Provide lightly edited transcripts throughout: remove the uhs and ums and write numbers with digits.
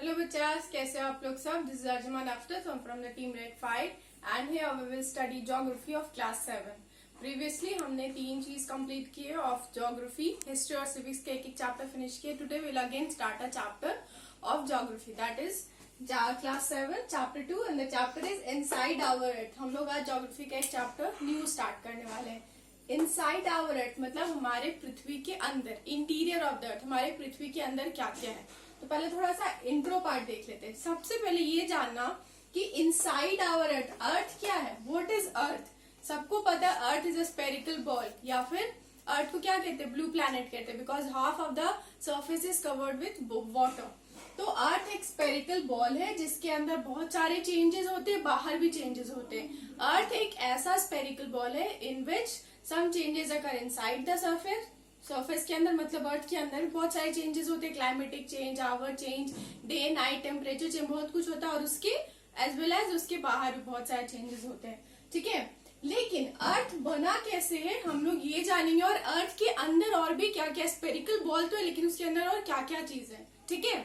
Hello बच्चास, कैसे हो आप लोग सब। This is Arjuman Aftar from the team red 5 and here we will study geography of class 7। Previously हमने 3 चीज कंप्लीट किए ऑफ ज्योग्राफी, हिस्ट्री और सिविक्स के एक चैप्टर फिनिश किए। Today will again start a chapter of geography, that is class 7 chapter 2 and the chapter is inside our earth. हम लोग आज ज्योग्राफी का एक चैप्टर न्यू स्टार्ट करने वाले हैं। इनसाइड आवर अर्थ मतलब हमारे पृथ्वी के अंदर, इंटीरियर ऑफ द अर्थ, हमारे पृथ्वी के अंदर क्या क्या है। तो पहले थोड़ा सा इंट्रो पार्ट देख लेते हैं। सबसे पहले ये जानना कि इनसाइड आवर अर्थ, अर्थ क्या है, व्हाट इज अर्थ। सबको पता है earth is a spherical ball, या फिर अर्थ को क्या कहते हैं, ब्लू प्लैनेट कहते हैं, because half of the surface is covered with water. तो अर्थ एक स्पेरिकल बॉल है जिसके अंदर बहुत सारे चेंजेस होते हैं, बाहर भी चेंजेस होते हैं। अर्थ एक ऐसा स्पेरिकल बॉल है in which some changes occur inside the surface के अंदर, मतलब अर्थ के अंदर बहुत सारे चेंजेस होते हैं, climatic change, hour change, day night, temperature change, बहुत कुछ होता है। और उसके एज वेल एज उसके बाहर भी बहुत सारे चेंजेस होते हैं, ठीक है। लेकिन अर्थ बना कैसे है हम लोग ये जानेंगे, और अर्थ के अंदर और भी क्या क्या, स्पेरिकल बॉल तो है लेकिन उसके अंदर और क्या क्या चीज है, ठीक है।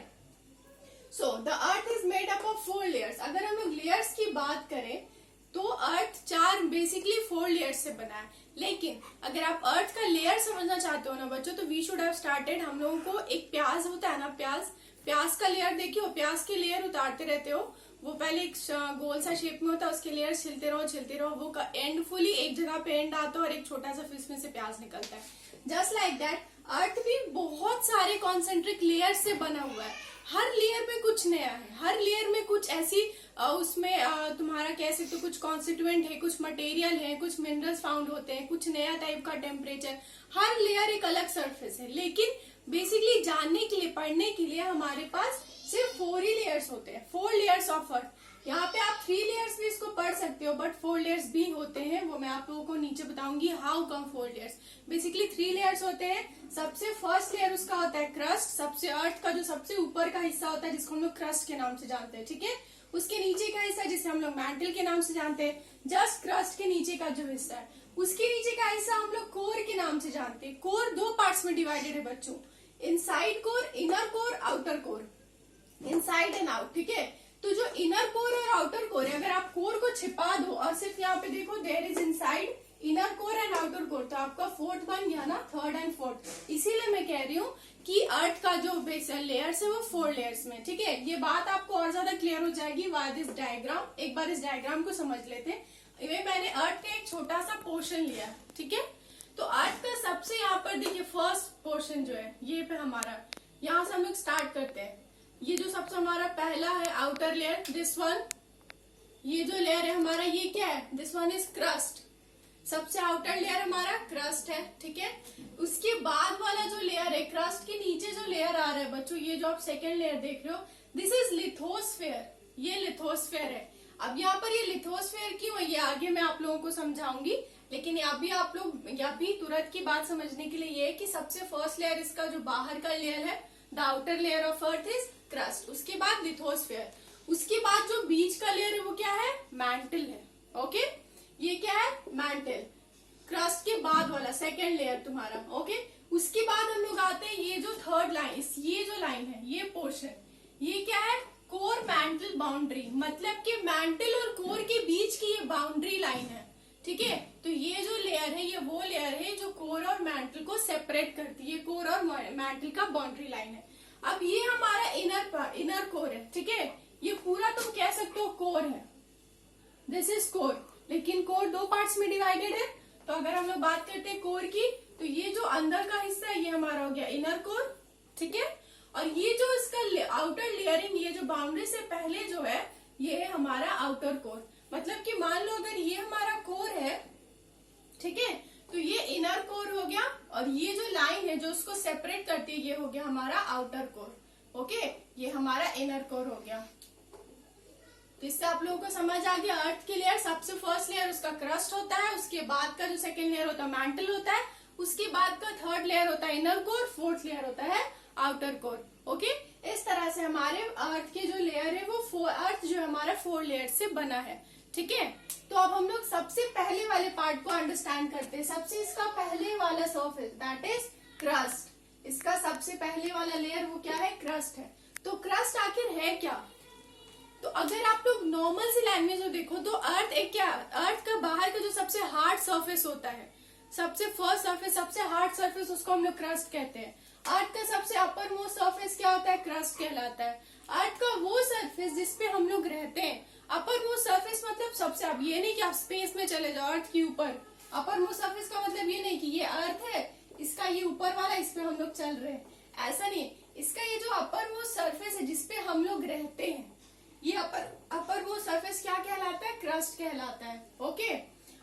So the earth is made up of 4 layers. अगर हम लोग लेयर्स की बात करें तो अर्थ बेसिकली 4 लेयर्स से बना है। लेकिन अगर आप अर्थ का लेयर समझना चाहते हो ना बच्चों, तो वी शुड हैव स्टार्टेड, हम लोगों को एक प्याज होता है ना, प्याज का लेयर देखिए हो, प्याज के लेयर उतारते रहते हो, वो पहले एक गोल सा शेप में होता है, उसके लेयर छिलते रहो, वो एंड फुली एक जगह पे एंड आता है और एक छोटा सा फिश में से प्याज निकलता है। जस्ट लाइक दैट अर्थ भी बहुत सारे कॉन्सेंट्रिक लेयर से बना हुआ है। हर लेयर में कुछ नया है, हर लेयर में कुछ ऐसी उसमें तुम्हारा कह सकते हो कुछ कॉन्स्टिट्यूएंट है, कुछ मटेरियल है, कुछ मिनरल्स फाउंड होते हैं, कुछ नया टाइप का टेम्परेचर। हर लेयर एक अलग सरफेस है। लेकिन बेसिकली जानने के लिए, पढ़ने के लिए हमारे पास सिर्फ 4 ही लेयर्स होते हैं, 4 लेयर्स ऑफ अर्थ। यहाँ पे आप 3 लेयर्स भी इसको पढ़ सकते हो, बट 4 लेयर्स भी होते हैं, वो मैं आप लोगों को नीचे बताऊंगी how come 4 layers. Basically 3 layers होते हैं। सबसे फर्स्ट लेयर उसका होता है क्रस्ट, सबसे अर्थ का जो सबसे ऊपर का हिस्सा होता है जिसको हम लोग क्रस्ट के नाम से जानते हैं, ठीक है। उसके नीचे का हिस्सा जिसे हम लोग मैंटल के नाम से जानते हैं। जस्ट क्रस्ट के नीचे का जो हिस्सा है, उसके नीचे का हिस्सा हम लोग कोर के नाम से जानते हैं। कोर 2 पार्ट्स में डिवाइडेड है बच्चों, inside core, inner core, outer core, inside and out, ठीक है। तो जो इनर कोर और आउटर कोर है, अगर आप कोर को छिपा दो और सिर्फ यहाँ पे देखो there is inside, inner core and outer core, तो आपका 4th बन गया ना, 3rd एंड 4th। इसीलिए मैं कह रही हूँ कि अर्थ का जो लेयर्स है वो 4 लेयर्स में, ठीक है। ये बात आपको और ज्यादा क्लियर हो जाएगी वाय दिस डायग्राम। एक बार इस डायग्राम को समझ लेते हैं। ये मैंने अर्थ का एक छोटा सा पोर्शन लिया, ठीक है। तो अर्थ का सबसे यहाँ पर देखिए फर्स्ट पोर्शन जो है ये पे हमारा, यहाँ से हम लोग स्टार्ट करते हैं। ये जो सबसे हमारा पहला है आउटर लेयर, दिस वन, ये जो लेयर है हमारा ये क्या है, दिस वन इज क्रस्ट। सबसे आउटर लेयर हमारा क्रस्ट है, ठीक है। उसके बाद वाला जो लेयर है, क्रस्ट के नीचे जो लेयर आ रहा है बच्चों, ये जो आप सेकेंड लेयर देख रहे हो, दिस इज लिथोस्फेयर, ये लिथोस्फेयर है। अब यहाँ पर ये लिथोस्फेयर क्यों है ये आगे मैं आप लोगों को समझाऊंगी, लेकिन अभी आप लोग अभी तुरंत की बात समझने के लिए ये है कि सबसे फर्स्ट लेयर इसका जो बाहर का लेयर है, the outer layer of earth is crust, उसके बाद लिथोस्फेयर, उसके बाद जो बीच का लेयर है वो क्या है, मैंटल है, ओके। ये क्या है, मैंटल, क्रस्ट के बाद वाला सेकेंड लेयर तुम्हारा, ओके। उसके बाद हम लोग आते हैं ये जो थर्ड लाइन, ये जो लाइन है, ये पोर्शन, ये क्या है, कोर मैंटल बाउंड्री, मतलब कि मैंटल और कोर के बीच की ये बाउंड्री लाइन है, ठीक है। तो ये जो लेयर है ये वो लेयर है जो कोर और मैंटल को सेपरेट करती है, कोर और मैंटल का बाउंड्री लाइन है। अब ये हमारा इनर कोर है, ठीक है। ये पूरा तुम कह सकते हो कोर है, दिस इज कोर। लेकिन कोर 2 पार्ट्स में डिवाइडेड है। तो अगर हम लोग बात करते हैं कोर की, तो ये जो अंदर का हिस्सा है ये हमारा हो गया इनर कोर, ठीक है। और ये जो इसका आउटर लेयरिंग, ये जो बाउंड्री से पहले जो है, ये है हमारा आउटर कोर। मतलब कि मान लो अगर ये हमारा कोर है, ठीक है, तो ये इनर कोर हो गया, और ये जो लाइन है जो उसको सेपरेट करती है ये हो गया हमारा आउटर कोर, ओके। ये हमारा इनर कोर हो गया। तो इससे आप लोगों को समझ आ गया अर्थ के लेयर, सबसे फर्स्ट लेयर उसका क्रस्ट होता है, उसके बाद का जो सेकंड लेयर होता है मैंटल होता है, उसके बाद का थर्ड लेयर होता है इनर कोर, 4th लेयर होता है आउटर कोर, ओके। इस तरह से हमारे अर्थ के जो लेयर है वो अर्थ जो हमारा 4 लेयर से बना है, ठीक है। तो अब हम लोग सबसे पहले वाले पार्ट को अंडरस्टैंड करते हैं। सबसे इसका पहले वाला सरफेस दैट इज क्रस्ट, इसका सबसे पहले वाला लेयर वो क्या है, क्रस्ट है। तो क्रस्ट आखिर है क्या? तो अगर आप लोग नॉर्मल सी लैंग्वेज में देखो तो अर्थ एक क्या, अर्थ का बाहर का जो सबसे हार्ड सरफेस होता है, सबसे फर्स्ट सरफेस, सबसे हार्ड सरफेस, उसको हम लोग क्रस्ट कहते हैं। अर्थ का सबसे अपर मोस्ट सरफेस क्या होता है? क्रस्ट कहलाता है। अर्थ का वो सरफेस जिसपे हम लोग रहते हैं, अपर मोस्ट सरफेस मतलब सबसे, अब ये नहीं कि आप स्पेस में चले जाओ अर्थ के ऊपर। अपर मोस्ट सरफेस का मतलब ये नहीं कि ये अर्थ है, इसका ये ऊपर वाला, इस पे हम लोग चल रहे हैं, ऐसा नहीं। इसका ये जो अपर मोस्ट सरफेस है जिसपे हम लोग रहते हैं, ये अपर मोस्ट सरफेस क्या कहलाता है? क्रस्ट कहलाता है। ओके,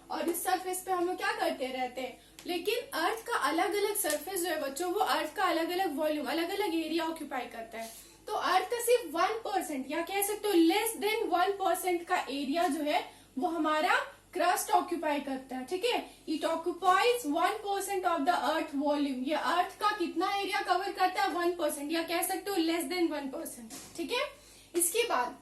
और इस सरफेस पे हम लोग क्या करते रहते हैं। लेकिन अर्थ का अलग अलग सरफेस जो है बच्चों, वो अर्थ का अलग अलग वॉल्यूम, अलग अलग एरिया ऑक्यूपाई करता है। तो अर्थ का सिर्फ 1% या कह सकते हो लेस देन 1% का एरिया जो है वो हमारा क्रस्ट ऑक्यूपाई करता है। ठीक है, it occupies 1% of the earth volume. ये अर्थ का कितना एरिया कवर करता है? 1%, या कह सकते हो लेस देन 1%। ठीक है, इसके बाद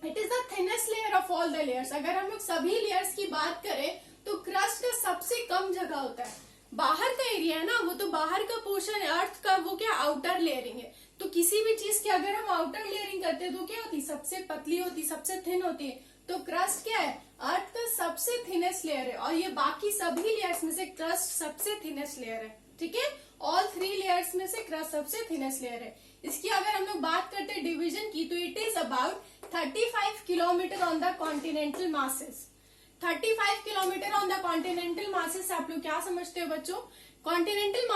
it is the thinnest layer of all the layers. अगर हम लोग सभी लेयर्स की बात करें तो क्रस्ट का सबसे कम जगह होता है। बाहर का एरिया है ना, वो तो बाहर का पोर्शन है अर्थ का, वो क्या आउटर लेयरिंग है। तो किसी भी चीज की अगर हम आउटर लेयरिंग करते हैं तो क्या होती है? सबसे पतली होती, सबसे थिन होती है। तो क्रस्ट क्या है? अर्थ का सबसे थिनेस्ट लेयर है, और ये बाकी सभी लेयर्स में से क्रस्ट सबसे थिनेस्ट लेयर है। ठीक है, ऑल 3 लेयर्स में से क्रस्ट सबसे थिनेस्ट लेयर है। इसकी अगर हम लोग बात करते हैं डिवीजन की, तो it is about 35 kilometre on the continental masses. 35 kilometre on the continental masses. आप लोग क्या समझते हो बच्चों? कॉन्टिनेंटल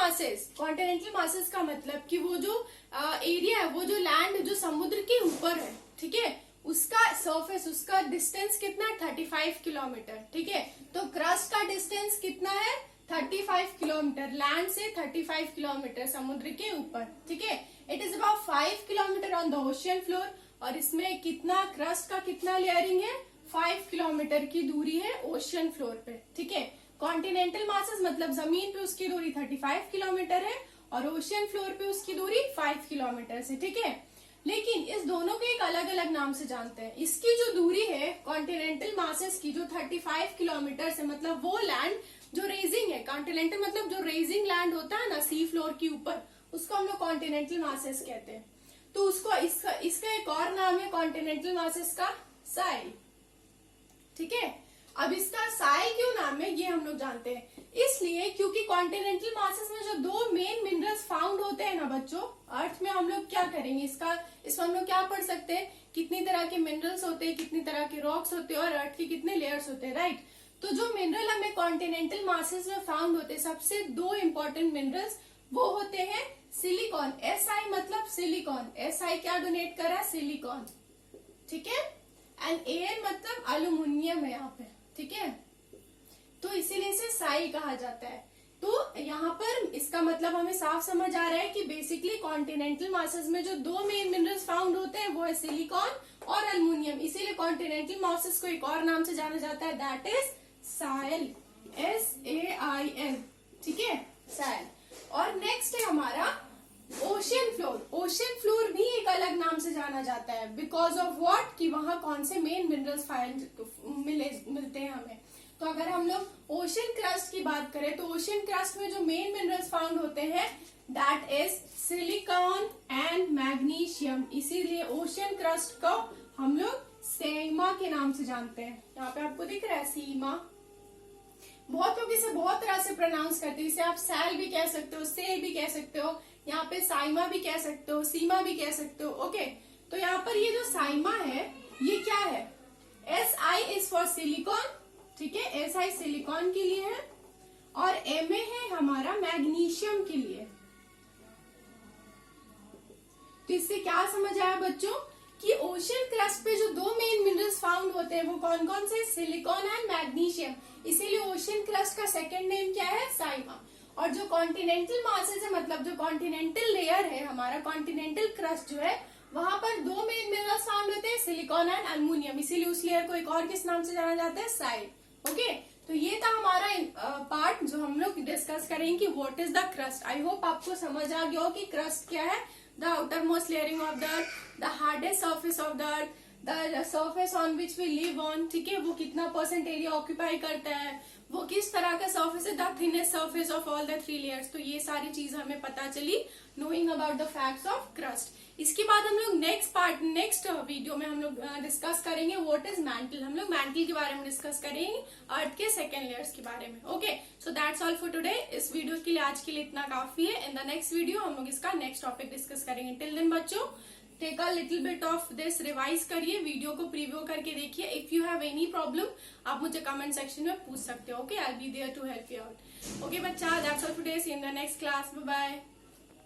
मासेस का मतलब कि वो जो एरिया है, वो जो लैंड जो समुद्र के ऊपर है, ठीक है, उसका सरफेस, उसका डिस्टेंस कितना है? 35 किलोमीटर। ठीक है, तो क्रस्ट का डिस्टेंस कितना है? 35 किलोमीटर, लैंड से 35 किलोमीटर समुद्र के ऊपर। ठीक है, it is about 5 kilometre on the ocean floor, और इसमें कितना क्रस्ट का कितना लेयरिंग है? 5 किलोमीटर की दूरी है ओशियन फ्लोर पे। ठीक है, कॉन्टिनेंटल मासेस मतलब जमीन पे उसकी दूरी 35 किलोमीटर है, और ओशियन फ्लोर पे उसकी दूरी 5 किलोमीटर है। ठीक है, लेकिन इस दोनों को एक अलग अलग नाम से जानते हैं। इसकी जो दूरी है कॉन्टिनेंटल मासेस की, जो 35 किलोमीटर से, मतलब वो लैंड जो रेजिंग है, कॉन्टिनेंटल मतलब जो रेजिंग लैंड होता है ना सी फ्लोर के ऊपर, उसको हम लोग कॉन्टिनेंटल मासेस कहते हैं। तो उसको इसका एक और नाम है कॉन्टिनेंटल मासेस का, साइल। ठीक है, अब इसका साइल क्यों नाम है ये हम लोग जानते हैं, इसलिए क्योंकि कॉन्टिनेंटल मासेस में जो 2 मेन मिनरल्स फाउंड होते हैं ना बच्चों अर्थ में, हम लोग क्या करेंगे, इसमें हम लोग क्या पढ़ सकते हैं, कितनी तरह के मिनरल्स होते हैं, कितनी तरह के रॉक्स होते हैं, और अर्थ के कितने लेयर्स होते हैं, राइट। तो जो मिनरल हमें कॉन्टिनेंटल मासेस में फाउंड होते हैं, सबसे 2 इंपॉर्टेंट मिनरल्स वो होते हैं सिलिकॉन। SI मतलब सिलिकॉन, SI क्या डोनेट कर रहा है? सिलिकॉन। ठीक है, एंड AN मतलब एल्यूमिनियम है यहाँ पे। ठीक है, तो इसीलिए इसे साइल कहा जाता है। तो यहाँ पर इसका मतलब हमें साफ समझ आ रहा है कि बेसिकली कॉन्टिनेंटल मासेस में जो 2 मेन मिनरल्स फाउंड होते हैं वो है सिलिकॉन और एल्यूमिनियम। इसीलिए कॉन्टिनेंटल मासेस को एक और नाम से जाना जाता है, दैट इज साइल, SAIL। ठीक है, साइल। और नेक्स्ट है हमारा ओशियन फ्लोर। ओशियन फ्लोर भी एक अलग नाम से जाना जाता है, बिकॉज ऑफ व्हाट, कि वहां कौन से मेन मिनरल्स मिलते हैं हमें। तो अगर हम लोग ओशियन क्रस्ट की बात करें तो ओशियन क्रस्ट में जो मेन मिनरल्स फाउंड होते हैं that is silicon and magnesium. इसीलिए ओशियन क्रस्ट को हम लोग सीमा के नाम से जानते हैं। यहाँ पे आपको दिख रहा है सीमा। बहुत लोग इसे बहुत तरह से प्रोनाउंस करते हैं, इसे आप सैल भी कह सकते हो, सेल भी कह सकते हो, यहाँ पे साइमा भी कह सकते हो, सीमा भी कह सकते हो। ओके, तो यहाँ पर ये जो साइमा है ये क्या है? SI is for silicon. ठीक है, SI सिलिकॉन के लिए है, और MA है हमारा मैग्नीशियम के लिए। तो इससे क्या समझ आया बच्चों कि ओशियन क्रस्ट पे जो 2 मेन मिनरल्स फाउंड होते हैं वो कौन कौन से? Silicon and magnesium. इसीलिए ओशियन क्रस्ट का सेकंड नेम क्या है? साइमा। और जो कॉन्टिनेंटल मासेस है, मतलब जो कॉन्टिनेंटल लेयर है हमारा, कॉन्टिनेंटल क्रस्ट जो है, वहां पर 2 मेन मिनरल्स फाउंड होते हैं, सिलिकॉन एंड एल्यूमिनियम। इसीलिए उस लेयर को एक और किस नाम से जाना जाता है? साइल। ओके, तो ये था हमारा पार्ट जो हम लोग डिस्कस करेंगे कि what is the crust. I hope आपको समझ आ गया हो कि क्रस्ट क्या है। The outermost layering of the earth, the hardest surface of the earth, the surface on which we live on. ठीक है, वो कितना % एरिया ऑक्यूपाई करता है, वो किस तरह का सर्फेस है, the thinnest surface of all the 3 layers. तो ये सारी चीज हमें पता चली knowing about the facts of crust. इसके बाद हम लोग नेक्स्ट वीडियो में हम लोग डिस्कस करेंगे व्हाट इज मैंटल। हम लोग मैंटल के बारे में डिस्कस करेंगे, अर्थ के सेकेंड लेयर्स के बारे में। Okay, so that's all for today. इस वीडियो के लिए आज के लिए इतना काफी है। इन द नेक्स्ट वीडियो हम लोग इसका नेक्स्ट टॉपिक डिस्कस करेंगे। टिल देन बच्चों, take a little bit of this, revise करिए, वीडियो को प्रीव्यू करके देखिए। If you have any problem आप मुझे कमेंट सेक्शन में पूछ सकते हो। Okay, I will be there to help you out. Okay बच्चा, that's all for today. See in the next class. Bye bye.